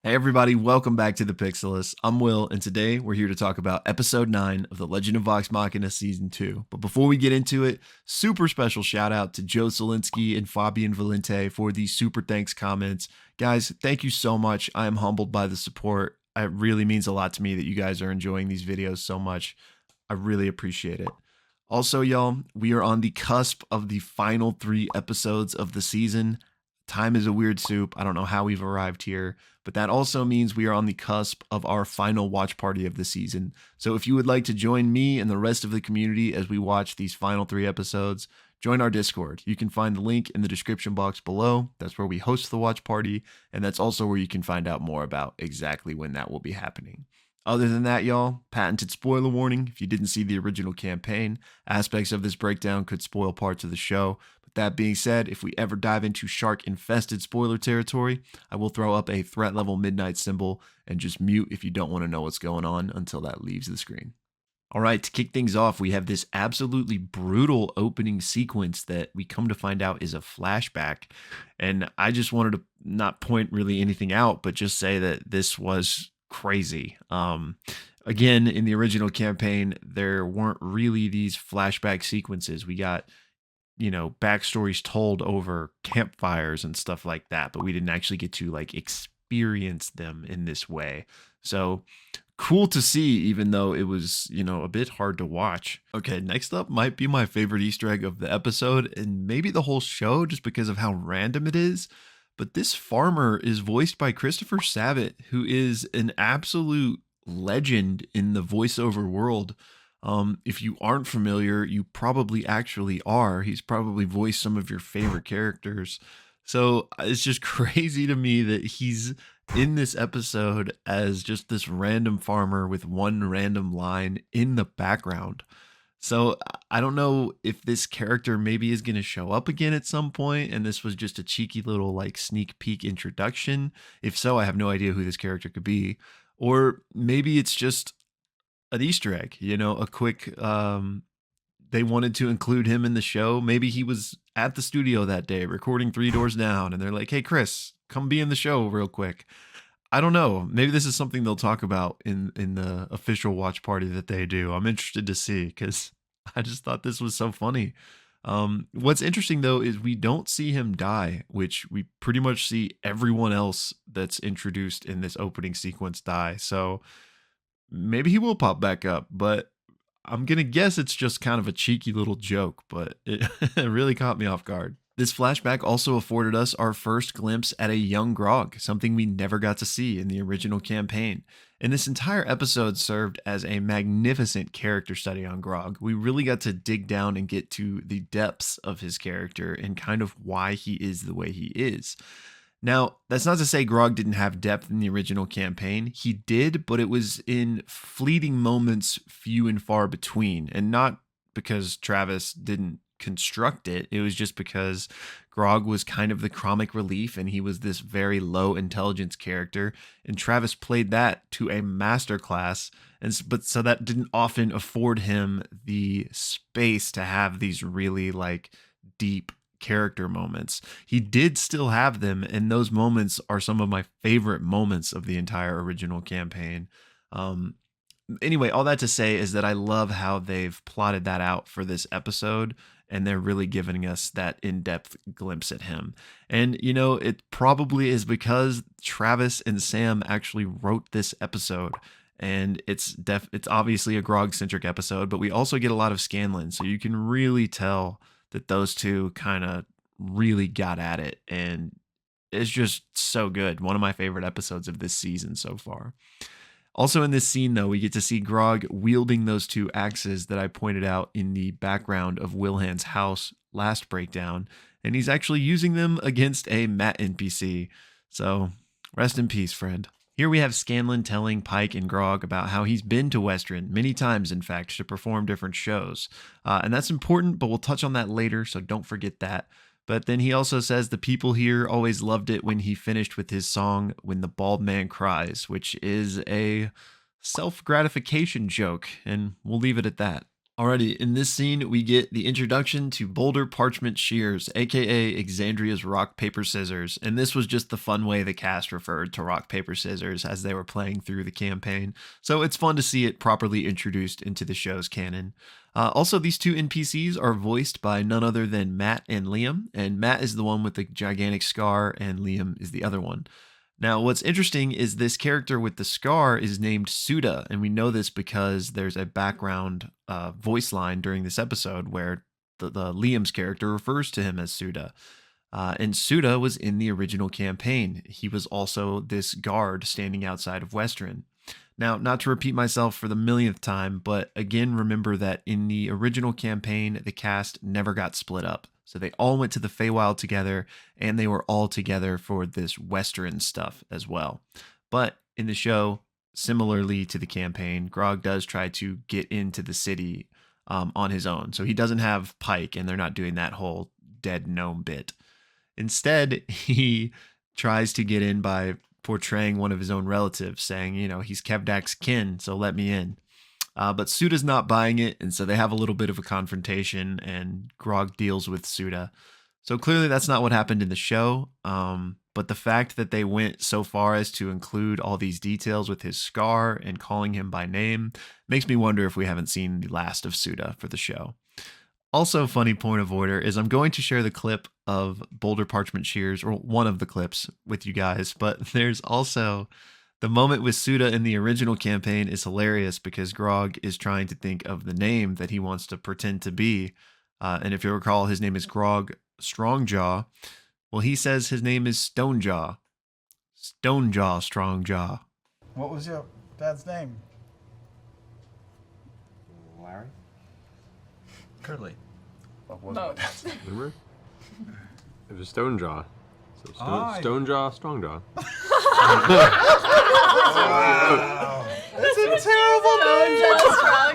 Hey everybody, welcome back to the Pixelist. I'm Will, and today we're here to talk about episode 9 of the Legend of Vox Machina season 2. But before we get into it, super special shout out to Joe Solinsky and Fabian Valente for these super thanks comments. Guys, thank you so much. I am humbled by the support. It really means a lot to me that you guys are enjoying these videos so much. I really appreciate it. Also, y'all, we are on the cusp of the final 3 episodes of the season. Time is a weird soup. I don't know how we've arrived here, but that also means we are on the cusp of our final watch party of the season. So if you would like to join me and the rest of the community as we watch these final 3 episodes, join our Discord. You can find the link in the description box below. That's where we host the watch party, and that's also where you can find out more about exactly when that will be happening. Other than that, y'all, patented spoiler warning. If you didn't see the original campaign, aspects of this breakdown could spoil parts of the show. That being said, if we ever dive into shark-infested spoiler territory, I will throw up a threat level midnight symbol and just mute if you don't want to know what's going on until that leaves the screen. All right, to kick things off, we have this absolutely brutal opening sequence that we come to find out is a flashback. And I just wanted to not point really anything out, but just say that this was crazy. Again, in the original campaign, there weren't really these flashback sequences. We got backstories told over campfires and stuff like that, but we didn't actually get to like experience them in this way. So cool to see, even though it was, a bit hard to watch. Okay, next up might be my favorite Easter egg of the episode and maybe the whole show just because of how random it is. But this farmer is voiced by Christopher Sabat, who is an absolute legend in the voiceover world. If you aren't familiar, you probably actually are. He's probably voiced some of your favorite characters. So it's just crazy to me that he's in this episode as just this random farmer with one random line in the background. So I don't know if this character maybe is going to show up again at some point, and this was just a cheeky little like sneak peek introduction. If so, I have no idea who this character could be. Or maybe it's just an Easter egg, a quick they wanted to include him in the show. Maybe he was at the studio that day recording Three Doors Down and they're like, "Hey Chris, come be in the show real quick." I don't know. Maybe this is something they'll talk about in the official watch party that they do. I'm interested to see cuz I just thought this was so funny. What's interesting though is we don't see him die, which we pretty much see everyone else that's introduced in this opening sequence die. So maybe he will pop back up, but I'm going to guess it's just kind of a cheeky little joke, but it, it really caught me off guard. This flashback also afforded us our first glimpse at a young Grog, something we never got to see in the original campaign. And this entire episode served as a magnificent character study on Grog. We really got to dig down and get to the depths of his character and kind of why he is the way he is. Now, that's not to say Grog didn't have depth in the original campaign. He did, but it was in fleeting moments, few and far between. And not because Travis didn't construct it. It was just because Grog was kind of the comic relief and he was this very low intelligence character. And Travis played that to a masterclass. But so that didn't often afford him the space to have these really like deep character moments. He did still have them, and those moments are some of my favorite moments of the entire original campaign. Anyway, all that to say is that I love how they've plotted that out for this episode, and they're really giving us that in-depth glimpse at him. And it probably is because Travis and Sam actually wrote this episode. And it's obviously a Grog-centric episode, but we also get a lot of Scanlan, so you can really tell that those two kind of really got at it, and it's just so good. One of my favorite episodes of this season so far. Also in this scene though, we get to see Grog wielding those two axes that I pointed out in the background of Wilhan's house last breakdown, and he's actually using them against a Matt NPC. So rest in peace, friend. Here we have Scanlan telling Pike and Grog about how he's been to Western many times, in fact, to perform different shows. And that's important, but we'll touch on that later, so don't forget that. But then he also says the people here always loved it when he finished with his song, When the Bald Man Cries, which is a self-gratification joke, and we'll leave it at that. Alrighty, in this scene, we get the introduction to Boulder Parchment Shears, aka Exandria's Rock, Paper, Scissors. And this was just the fun way the cast referred to Rock, Paper, Scissors as they were playing through the campaign. So it's fun to see it properly introduced into the show's canon. Also, these two NPCs are voiced by none other than Matt and Liam. And Matt is the one with the gigantic scar, and Liam is the other one. Now, what's interesting is this character with the scar is named Suda, and we know this because there's a background voice line during this episode where the Liam's character refers to him as Suda. And Suda was in the original campaign. He was also this guard standing outside of Western. Now, not to repeat myself for the millionth time, but again, remember that in the original campaign, the cast never got split up. So they all went to the Feywild together, and they were all together for this Western stuff as well. But in the show, similarly to the campaign, Grog does try to get into the city on his own. So he doesn't have Pike, and they're not doing that whole dead gnome bit. Instead, he tries to get in by portraying one of his own relatives, saying, he's Kevdak's kin, so let me in. But Suda's not buying it, and so they have a little bit of a confrontation, and Grog deals with Suda. So clearly that's not what happened in the show, but the fact that they went so far as to include all these details with his scar and calling him by name makes me wonder if we haven't seen the last of Suda for the show. Also, funny point of order is I'm going to share the clip of Boulder Parchment Shears, or one of the clips, with you guys, but there's also... the moment with Suda in the original campaign is hilarious because Grog is trying to think of the name that he wants to pretend to be. And if you recall, his name is Grog Strongjaw. Well, he says his name is Stonejaw. Stonejaw Strongjaw. What was your dad's name? Larry? Curly. What was No. my dad's name? Remember? It was Stonejaw. So Ah, Stonejaw, Strongjaw. Wow. That's a terrible name.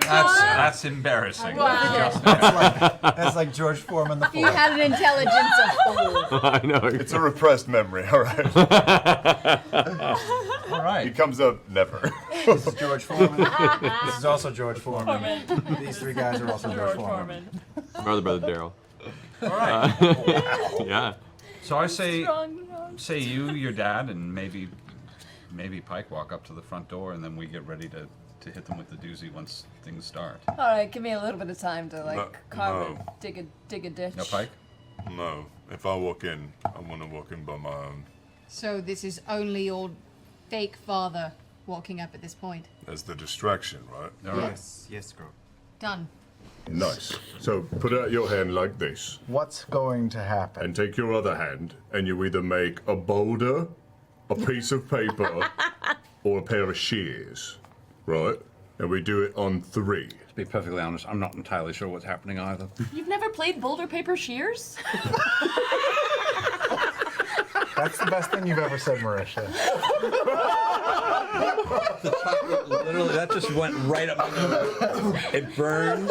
That's embarrassing. Wow. That's like George Foreman the You Fourth. had an intelligence of 4. I know. It's a repressed memory, all right? All He right. comes up never. This is George Foreman. This is also George Foreman. These three guys are also George Foreman. Brother Daryl. All right. Yeah. So I say you, your dad, and maybe Pike walk up to the front door, and then we get ready to hit them with the doozy once things start. All right, give me a little bit of time to carve no. dig a ditch. No, Pike? No, if I walk in, I want to walk in by my own. So this is only your fake father walking up at this point. As the distraction, right? All right. Yes, Grog. Done. Nice. So put out your hand like this, What's going to happen? and take your other hand, and you either make a boulder, a piece of paper, or a pair of shears, right? And we do it on 3. To be perfectly honest, I'm not entirely sure what's happening either. You've never played Boulder Paper Shears? That's the best thing you've ever said, Marisha. Literally, that just went right up my nose. It burns.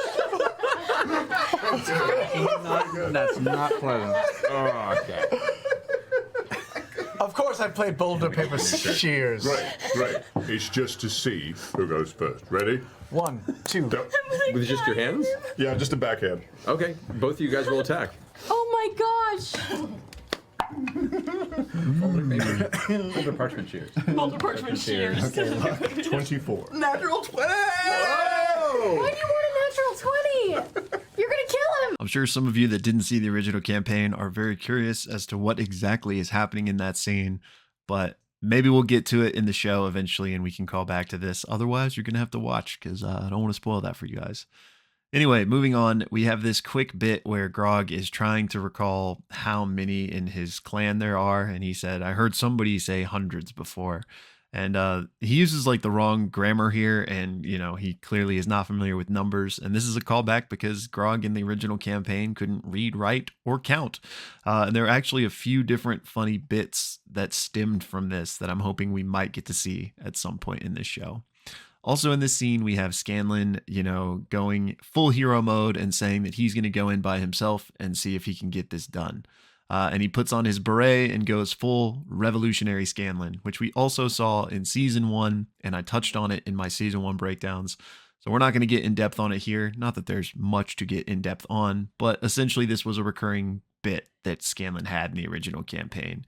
That's not pleasant. Oh, okay. Of course I played Boulder Paper Shears. Right. It's just to see who goes first. Ready? 1, 2. Go. With just your hands? Yeah, just a backhand. Okay. Both of you guys will attack. Oh my gosh! Boulder Parchment Shears. Boulder Parchment Shears. 24. Natural 20! Why do you want a natural 20? You're gonna kill him! I'm sure some of you that didn't see the original campaign are very curious as to what exactly is happening in that scene, but maybe we'll get to it in the show eventually and we can call back to this. Otherwise, you're going to have to watch because I don't want to spoil that for you guys. Anyway, moving on, we have this quick bit where Grog is trying to recall how many in his clan there are, and he said, I heard somebody say hundreds before. And he uses like the wrong grammar here, and he clearly is not familiar with numbers. And this is a callback because Grog in the original campaign couldn't read, write, or count. And there are actually a few different funny bits that stemmed from this that I'm hoping we might get to see at some point in this show. Also in this scene, we have Scanlan, going full hero mode and saying that he's going to go in by himself and see if he can get this done. And he puts on his beret and goes full revolutionary Scanlan, which we also saw in season 1, and I touched on it in my season 1 breakdowns. So we're not going to get in depth on it here. Not that there's much to get in depth on, but essentially this was a recurring bit that Scanlan had in the original campaign.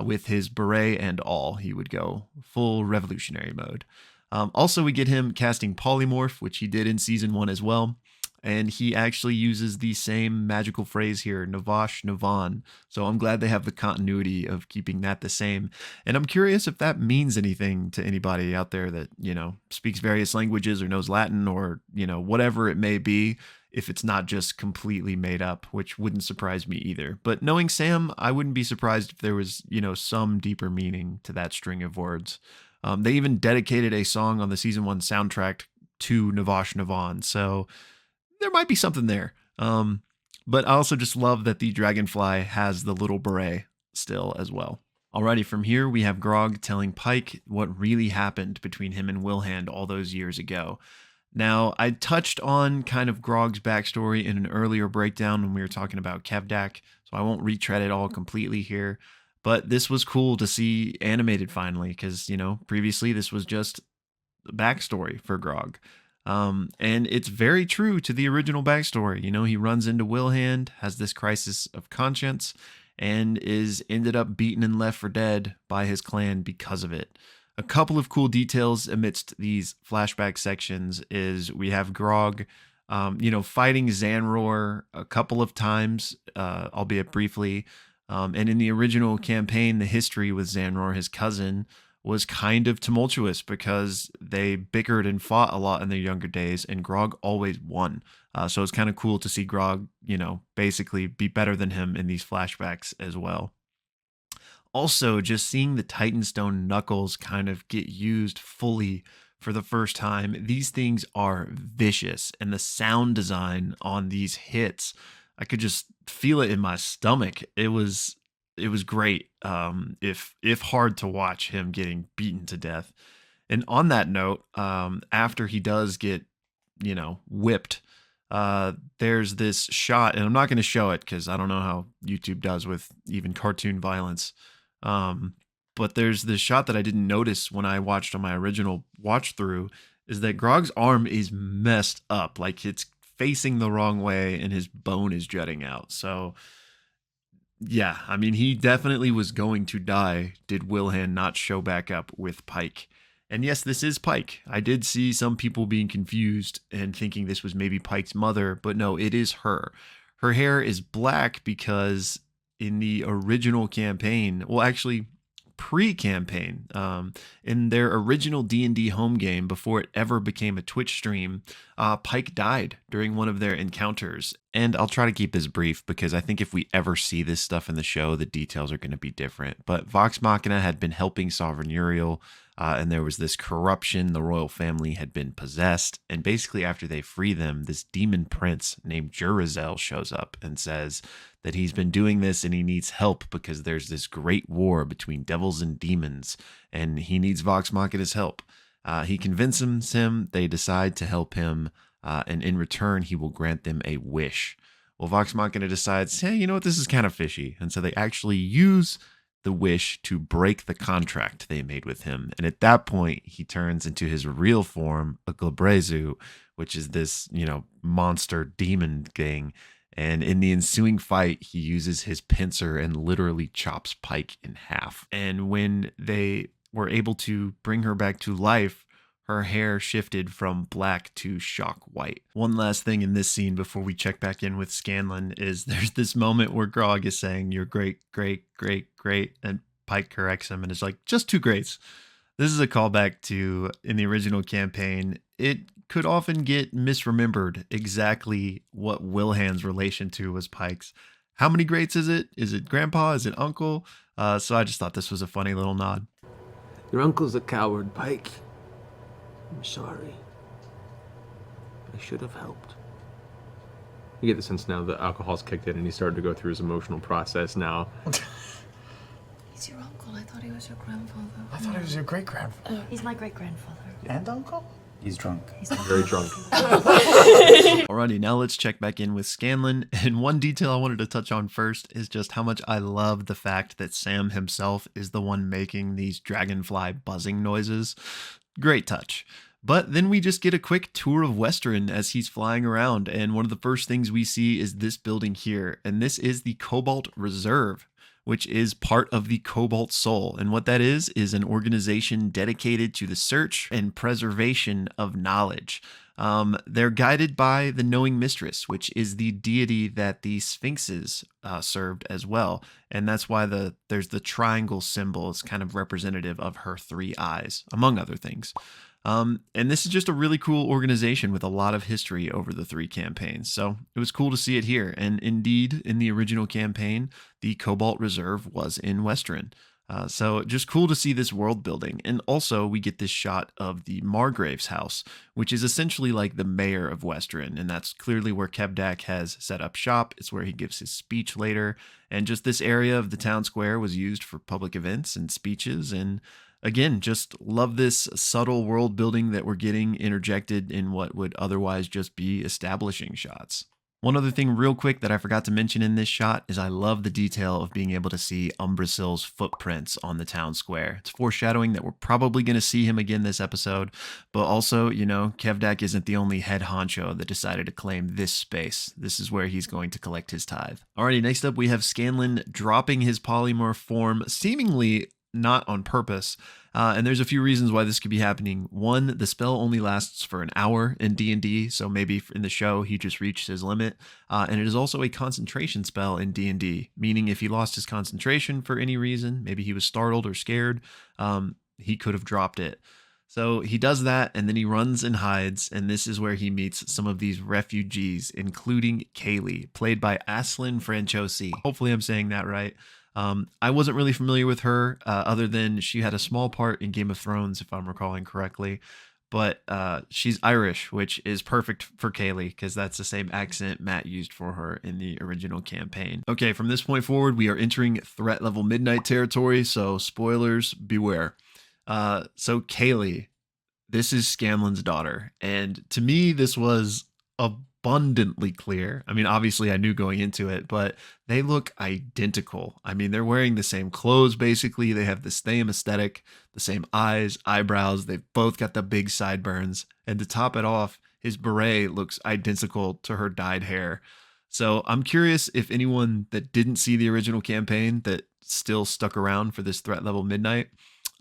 With his beret and all, he would go full revolutionary mode. Also, we get him casting Polymorph, which he did in Season 1 as well. And he actually uses the same magical phrase here, Navash Navan. So I'm glad they have the continuity of keeping that the same. And I'm curious if that means anything to anybody out there that, speaks various languages or knows Latin or, whatever it may be, if it's not just completely made up, which wouldn't surprise me either. But knowing Sam, I wouldn't be surprised if there was, some deeper meaning to that string of words. They even dedicated a song on the Season 1 soundtrack to Navash Navan. So there might be something there. But I also just love that the dragonfly has the little beret still as well. Alrighty, from here we have Grog telling Pike what really happened between him and Wilhand all those years ago. Now, I touched on kind of Grog's backstory in an earlier breakdown when we were talking about Kevdak, so I won't retread it all completely here. But this was cool to see animated finally, because, previously this was just the backstory for Grog. And it's very true to the original backstory. He runs into Wilhand, has this crisis of conscience, and is ended up beaten and left for dead by his clan because of it. A couple of cool details amidst these flashback sections is we have Grog, fighting Zanror a couple of times, albeit briefly. And in the original campaign, the history with Zanror, his cousin, was kind of tumultuous because they bickered and fought a lot in their younger days, and Grog always won. So it's kind of cool to see Grog, basically be better than him in these flashbacks as well. Also, just seeing the Titanstone knuckles kind of get used fully for the first time. These things are vicious, and the sound design on these hits, I could just feel it in my stomach. It was great. If hard to watch him getting beaten to death. And on that note, after he does get, whipped, there's this shot, and I'm not going to show it because I don't know how YouTube does with even cartoon violence. But there's this shot that I didn't notice when I watched on my original watch through, is that Grog's arm is messed up. Like it's facing the wrong way and his bone is jutting out. So yeah, I mean, he definitely was going to die did Wilhand not show back up with Pike. And yes, this is Pike. I did see some people being confused and thinking this was maybe Pike's mother, but no, it is her. Her hair is black because in the original campaign, well, actually pre-campaign, in their original D&D home game before it ever became a Twitch stream, Pike died during one of their encounters. And I'll try to keep this brief because I think if we ever see this stuff in the show, the details are going to be different. But Vox Machina had been helping Sovereign Uriel, and there was this corruption. The royal family had been possessed. And basically after they free them, this demon prince named Jurazel shows up and says that he's been doing this and he needs help because there's this great war between devils and demons, and he needs Vox Machina's help. He convinces him, they decide to help him, and in return, he will grant them a wish. Well, Vox Machina decides, hey, you know what, this is kind of fishy. And so they actually use the wish to break the contract they made with him. And at that point, he turns into his real form, a Glabrezu, which is this, monster demon thing. And in the ensuing fight, he uses his pincer and literally chops Pike in half. And when they were able to bring her back to life, her hair shifted from black to shock white. One last thing in this scene before we check back in with Scanlan is there's this moment where Grog is saying, "You're great, great, great, great," and Pike corrects him and is like, "Just two greats." This is a callback to, in the original campaign, it could often get misremembered exactly what Wilhand's relation to was Pike's. How many greats is it? Is it grandpa? Is it uncle? So I just thought this was a funny little nod. Your uncle's a coward, Pike. I'm sorry. I should have helped. You get the sense now that alcohol's kicked in and he's started to go through his emotional process now. He's your uncle. I thought he was your grandfather. I thought he was your great-grandfather. He's my great-grandfather. And uncle? He's drunk. He's Very drunk. Alrighty, now let's check back in with Scanlan. And one detail I wanted to touch on first is just how much I love the fact that Sam himself is the one making these dragonfly buzzing noises. Great touch. But then we just get a quick tour of Western as he's flying around. And one of the first things we see is this building here. And this is the Cobalt Reserve, which is part of the Cobalt Soul. And what that is an organization dedicated to the search and preservation of knowledge. They're guided by the Knowing Mistress, which is the deity that the Sphinxes served as well. And that's why there's the triangle symbol. It's kind of representative of her 3 eyes, among other things. And this is just a really cool organization with a lot of history over the 3 campaigns. So it was cool to see it here. And indeed, in the original campaign, the Cobalt Reserve was in Western. So just cool to see this world building. And also we get this shot of the Margrave's house, which is essentially like the mayor of Western. And that's clearly where Kevdak has set up shop. It's where he gives his speech later. And just this area of the town square was used for public events and speeches. And again, just love this subtle world building that we're getting interjected in what would otherwise just be establishing shots. One other thing real quick that I forgot to mention in this shot is I love the detail of being able to see Umbrasil's footprints on the town square. It's foreshadowing that we're probably going to see him again this episode, but also, Kevdak isn't the only head honcho that decided to claim this space. This is where he's going to collect his tithe. Alrighty, next up we have Scanlan dropping his polymorph form, seemingly not on purpose. And there's a few reasons why this could be happening. One, the spell only lasts for an hour in D&D, so maybe in the show he just reached his limit. And it is also a concentration spell in D&D, meaning if he lost his concentration for any reason, maybe he was startled or scared, he could have dropped it. So he does that, and then he runs and hides, and this is where he meets some of these refugees, including Kaylee, played by Ashlyn Franchosi. Hopefully I'm saying that right. I wasn't really familiar with her, other than she had a small part in Game of Thrones, if I'm recalling correctly. But she's Irish, which is perfect for Kaylee, because that's the same accent Matt used for her in the original campaign. Okay, from this point forward, we are entering threat level midnight territory, so spoilers, beware. So Kaylee, this is Scanlan's daughter, and to me, this was abundantly clear. I mean, obviously I knew going into it, but they look identical. I mean, they're wearing the same clothes, basically. They have the same aesthetic, the same eyes, eyebrows. They've both got the big sideburns. And to top it off, his beret looks identical to her dyed hair. So I'm curious if anyone that didn't see the original campaign that still stuck around for this threat level midnight,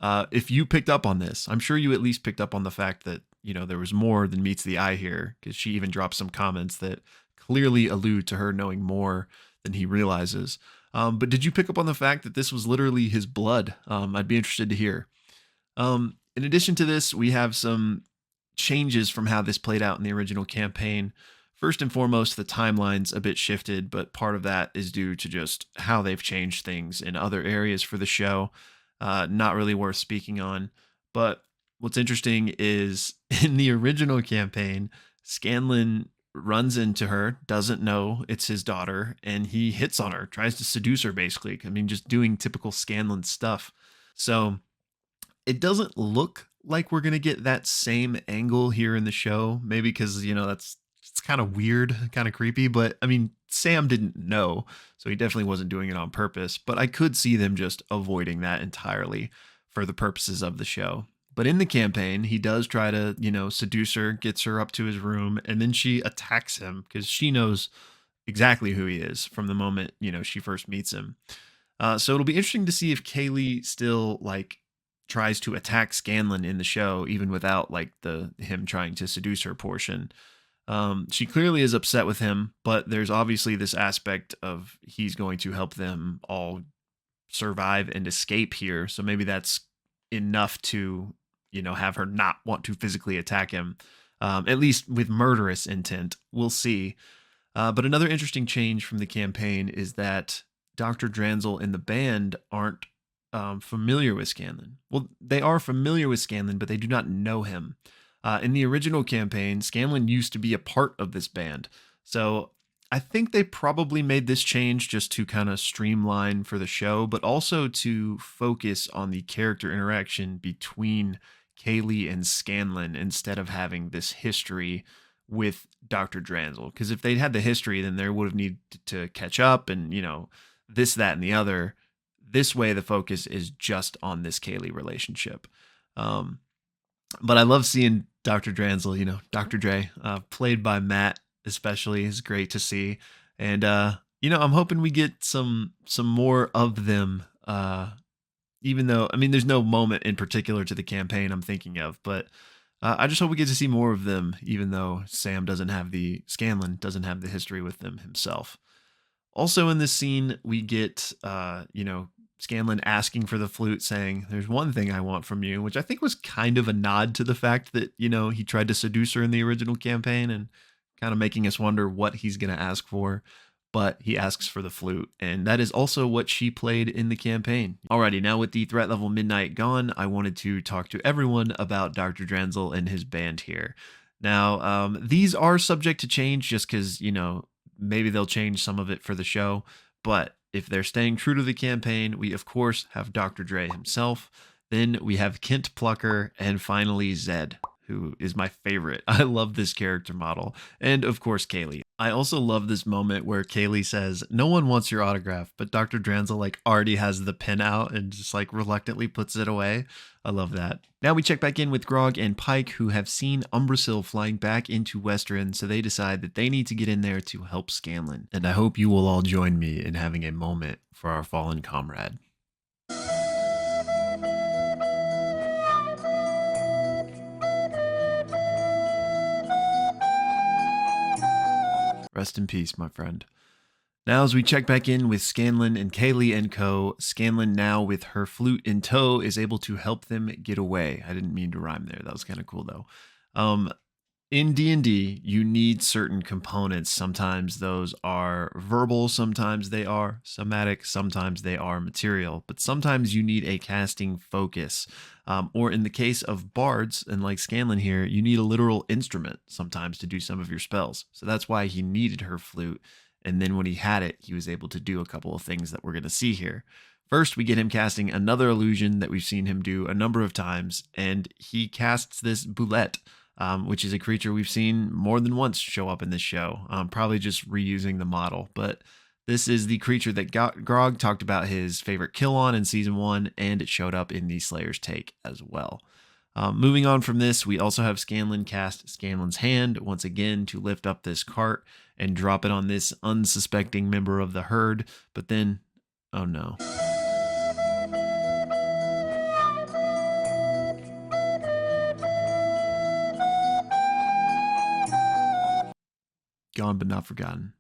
if you picked up on this. I'm sure you at least picked up on the fact that there was more than meets the eye here, because she even drops some comments that clearly allude to her knowing more than he realizes. But did you pick up on the fact that this was literally his blood? I'd be interested to hear. In addition to this, we have some changes from how this played out in the original campaign. First and foremost, the timeline's a bit shifted, but part of that is due to just how they've changed things in other areas for the show. Not really worth speaking on. But what's interesting is in the original campaign, Scanlan runs into her, doesn't know it's his daughter, and he hits on her, tries to seduce her, basically. I mean, just doing typical Scanlan stuff. So it doesn't look like we're going to get that same angle here in the show. Maybe because, it's kind of weird, kind of creepy. But I mean, Sam didn't know, so he definitely wasn't doing it on purpose. But I could see them just avoiding that entirely for the purposes of the show. But in the campaign, he does try to, seduce her, gets her up to his room, and then she attacks him because she knows exactly who he is from the moment, she first meets him. So it'll be interesting to see if Kaylee still, tries to attack Scanlan in the show, even without, him trying to seduce her portion. She clearly is upset with him, but there's obviously this aspect of he's going to help them all survive and escape here. So maybe that's enough to have her not want to physically attack him, at least with murderous intent. We'll see. But another interesting change from the campaign is that Dr. Dranzel and the band aren't familiar with Scanlan. Well, they are familiar with Scanlan, but they do not know him. In the original campaign, Scanlan used to be a part of this band. So I think they probably made this change just to kind of streamline for the show, but also to focus on the character interaction between Kaylee and Scanlan instead of having this history with Dr. Dranzel. Because if they'd had the history, then there would have needed to catch up and, this, that, and the other. This way, the focus is just on this Kaylee relationship. But I love seeing Dr. Dranzel, Dr. Dre, played by Matt especially, is great to see. And I'm hoping we get some more of them, even though, I mean, there's no moment in particular to the campaign I'm thinking of, but I just hope we get to see more of them, even though Scanlan doesn't have the history with them himself. Also in this scene, we get, Scanlan asking for the flute, saying, "There's one thing I want from you," which I think was kind of a nod to the fact that, he tried to seduce her in the original campaign, and kind of making us wonder what he's going to ask for. But he asks for the flute, and that is also what she played in the campaign. Alrighty, now with the threat level midnight gone, I wanted to talk to everyone about Dr. Dranzel and his band here. Now, these are subject to change just because, maybe they'll change some of it for the show, but if they're staying true to the campaign, we of course have Dr. Dre himself, then we have Kent Plucker, and finally Zed, who is my favorite. I love this character model, and of course Kaylee. I also love this moment where Kaylee says, "No one wants your autograph," but Dr. Dranzel already has the pen out and just reluctantly puts it away. I love that. Now we check back in with Grog and Pike, who have seen Umbrasyl flying back into Western, so they decide that they need to get in there to help Scanlan. And I hope you will all join me in having a moment for our fallen comrade. Rest in peace, my friend. Now, as we check back in with Scanlan and Kaylee and co., Scanlan, now with her flute in tow, is able to help them get away. I didn't mean to rhyme there. That was kind of cool, though. In D&D, you need certain components. Sometimes those are verbal, sometimes they are somatic, sometimes they are material, but sometimes you need a casting focus. Or in the case of bards, and like Scanlan here, you need a literal instrument sometimes to do some of your spells. So that's why he needed her flute. And then when he had it, he was able to do a couple of things that we're going to see here. First, we get him casting another illusion that we've seen him do a number of times, and he casts this boulette, which is a creature we've seen more than once show up in this show, probably just reusing the model. But this is the creature that Grog talked about his favorite kill on in Season 1, and it showed up in the Slayer's Take as well. Moving on from this, we also have Scanlan cast Scanlan's hand once again to lift up this cart and drop it on this unsuspecting member of the herd, but then, oh no. Gone but not forgotten.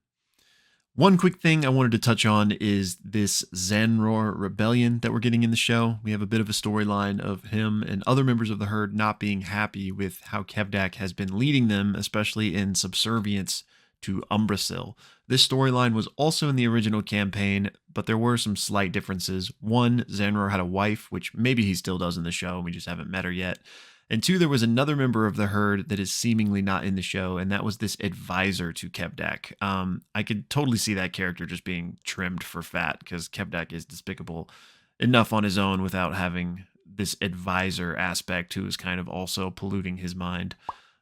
One quick thing I wanted to touch on is this Zanror rebellion that we're getting in the show. We have a bit of a storyline of him and other members of the herd not being happy with how Kevdak has been leading them, especially in subservience to Umbrasyl. This storyline was also in the original campaign, but there were some slight differences. One, Zanror had a wife, which maybe he still does in the show, and we just haven't met her yet. And two, there was another member of the herd that is seemingly not in the show, and that was this advisor to Kevdak. I could totally see that character just being trimmed for fat, because Kevdak is despicable enough on his own without having this advisor aspect who is kind of also polluting his mind,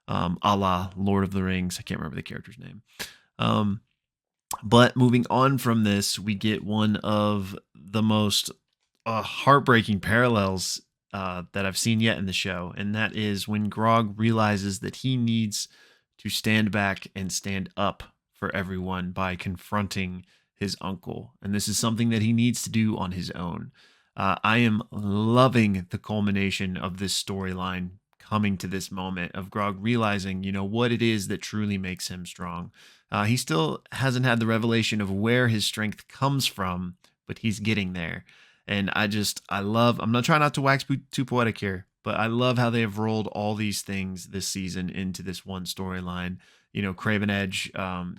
a la Lord of the Rings. I can't remember the character's name. But moving on from this, we get one of the most heartbreaking parallels that I've seen yet in the show, and that is when Grog realizes that he needs to stand back and stand up for everyone by confronting his uncle, and this is something that he needs to do on his own. I am loving the culmination of this storyline coming to this moment of Grog realizing, what it is that truly makes him strong. He still hasn't had the revelation of where his strength comes from, but he's getting there. And I'm not trying not to wax too poetic here, but I love how they have rolled all these things this season into this one storyline. Craven Edge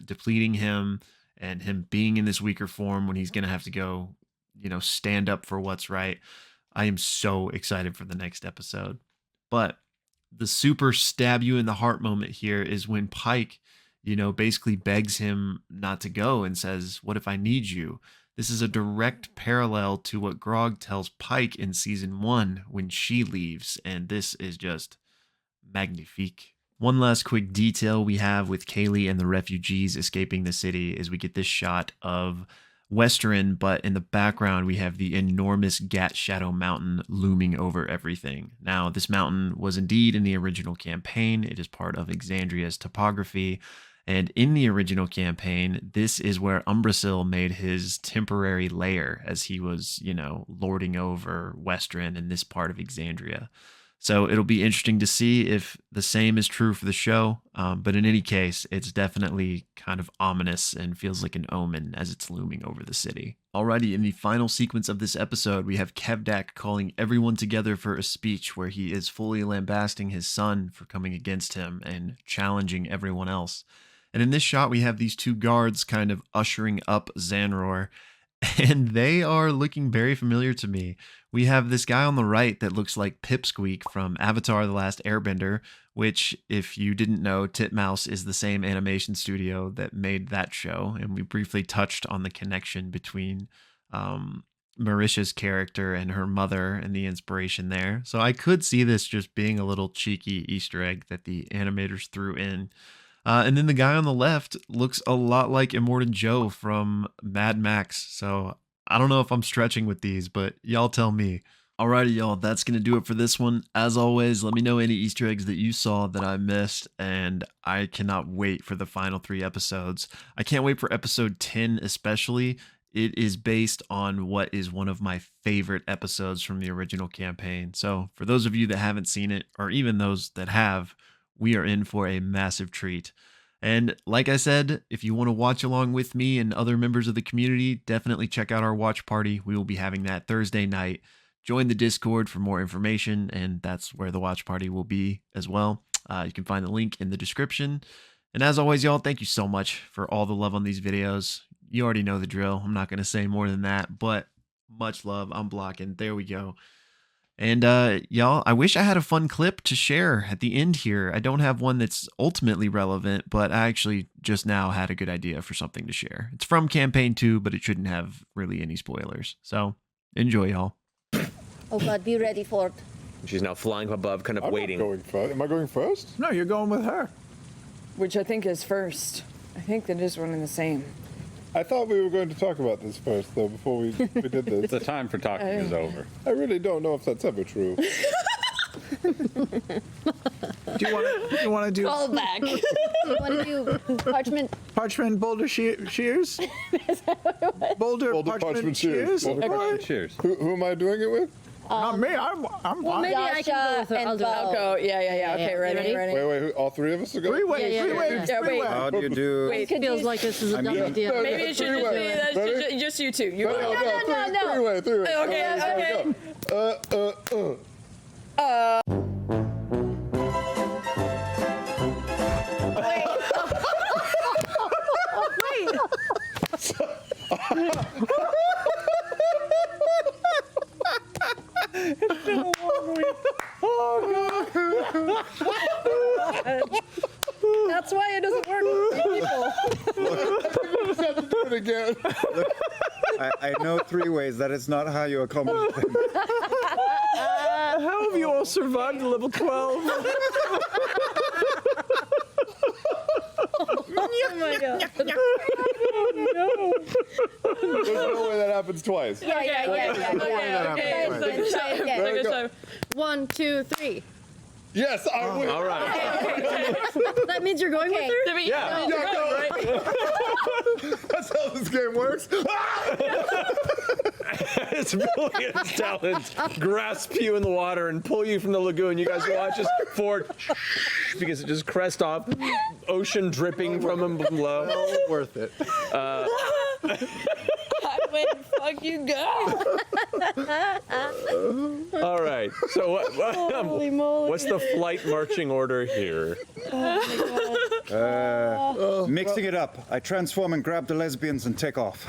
depleting him and him being in this weaker form when he's going to have to go, stand up for what's right. I am so excited for the next episode. But the super stab you in the heart moment here is when Pike, basically begs him not to go and says, "What if I need you?" This is a direct parallel to what Grog tells Pike in Season 1 when she leaves, and this is just magnifique. One last quick detail we have with Kaylee and the refugees escaping the city is we get this shot of Westerin, but in the background we have the enormous Gat Shadow Mountain looming over everything. Now, this mountain was indeed in the original campaign. It is part of Exandria's topography, and in the original campaign, this is where Umbrasyl made his temporary lair as he was, lording over Westerin in this part of Exandria. So it'll be interesting to see if the same is true for the show. But in any case, it's definitely kind of ominous and feels like an omen as it's looming over the city. Alrighty, in the final sequence of this episode, we have Kevdak calling everyone together for a speech where he is fully lambasting his son for coming against him and challenging everyone else. And in this shot, we have these two guards kind of ushering up Xanror, and they are looking very familiar to me. We have this guy on the right that looks like Pipsqueak from Avatar: The Last Airbender, which, if you didn't know, Titmouse is the same animation studio that made that show, and we briefly touched on the connection between Marisha's character and her mother and the inspiration there. So I could see this just being a little cheeky Easter egg that the animators threw in. And then the guy on the left looks a lot like Immortan Joe from Mad Max. So I don't know if I'm stretching with these, but y'all tell me. Alrighty, y'all, that's going to do it for this one. As always, let me know any Easter eggs that you saw that I missed, and I cannot wait for the final 3 episodes. I can't wait for episode 10 especially. It is based on what is one of my favorite episodes from the original campaign. So for those of you that haven't seen it, or even those that have, we are in for a massive treat. And like I said, if you want to watch along with me and other members of the community, definitely check out our watch party. We will be having that Thursday night. Join the Discord for more information, and that's where the watch party will be as well. You can find the link in the description. And as always, y'all, thank you so much for all the love on these videos. You already know the drill. I'm not going to say more than that, but much love. I'm blocking. There we go. And y'all, I wish I had a fun clip to share at the end here. I don't have one that's ultimately relevant, but I actually just now had a good idea for something to share. It's from campaign 2, but it shouldn't have really any spoilers. So enjoy, y'all. Oh God, be ready for it. She's now flying above, kind of waiting. Going first. Am I going first? No, you're going with her. Which I think is first. I think that is one and the same. I thought we were going to talk about this first, though, before we did this. The time for talking is over. I really don't know if that's ever true. Do you want to do Call back. You want to do parchment boulder shears? Boulder parchment shears? Boulder parchment shears. Who am I doing it with? Not me. I'm Well, maybe I can go with her. I'll do it. I'll go. Yeah. Okay, ready? Wait, all 3 of us are going? Three-way. Yeah, wait. How do you do? Wait, Feels like this is a dumb idea. maybe it should just be just you two. You go. No. Three-way. Okay. It's been a long week. Oh, God. That's why it doesn't work with people. I just have to do it again. I know 3 ways. That is not how you accomplish things. How have you all survived to level 12? Oh my God. There's no way that happens twice. Yeah. Okay. There we go. 1, 2, 3. Yes, I win. All right. That means you're going with her? Yeah. That's how this game works. It's brilliant talent. Grasp you in the water and pull you from the lagoon. You guys watch as forward because it just crest off, ocean dripping from him below. Well worth it. I win. Fuck you guys. All right. So Holy moly. what's the flight marching order here? Mixing it up. I transform and grab the lesbians and take off.